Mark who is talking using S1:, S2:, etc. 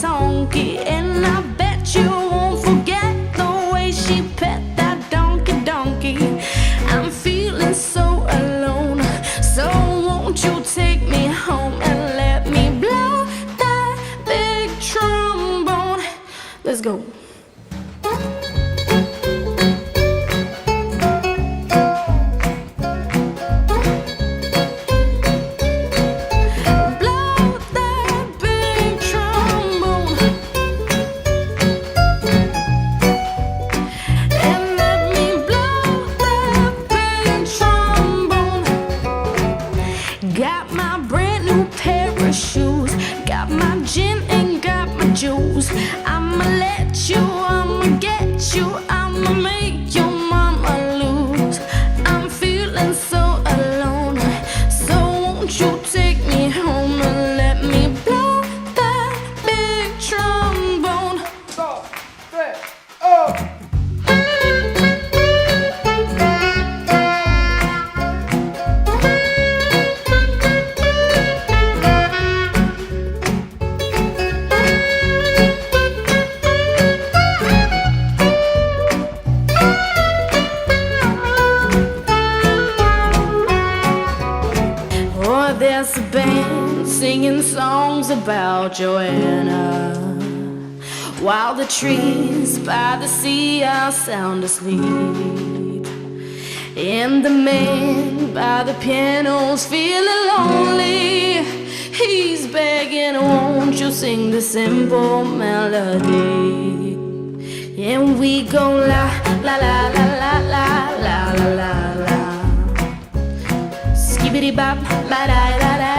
S1: honky-tonky, and I bet you won't forget the way she pet that donkey. I'm feeling so alone, so won't you take me home and let me blow that big trombone? Let's go. Got my brand new pair of shoes, got my gin and got my juice. I'ma let you, I'ma get you, I'ma make your mama lose. I'm feeling so alone, so won't you take me home and let me blow that big trombone?
S2: 2, 3, oh!
S1: Oh, there's a band singing songs about Joanna, while the trees by the sea are sound asleep, and the man by the piano's feeling lonely. He's begging, won't you sing the simple melody? And we go la la la la la la la la la la. Skibbity bop, ba da da da.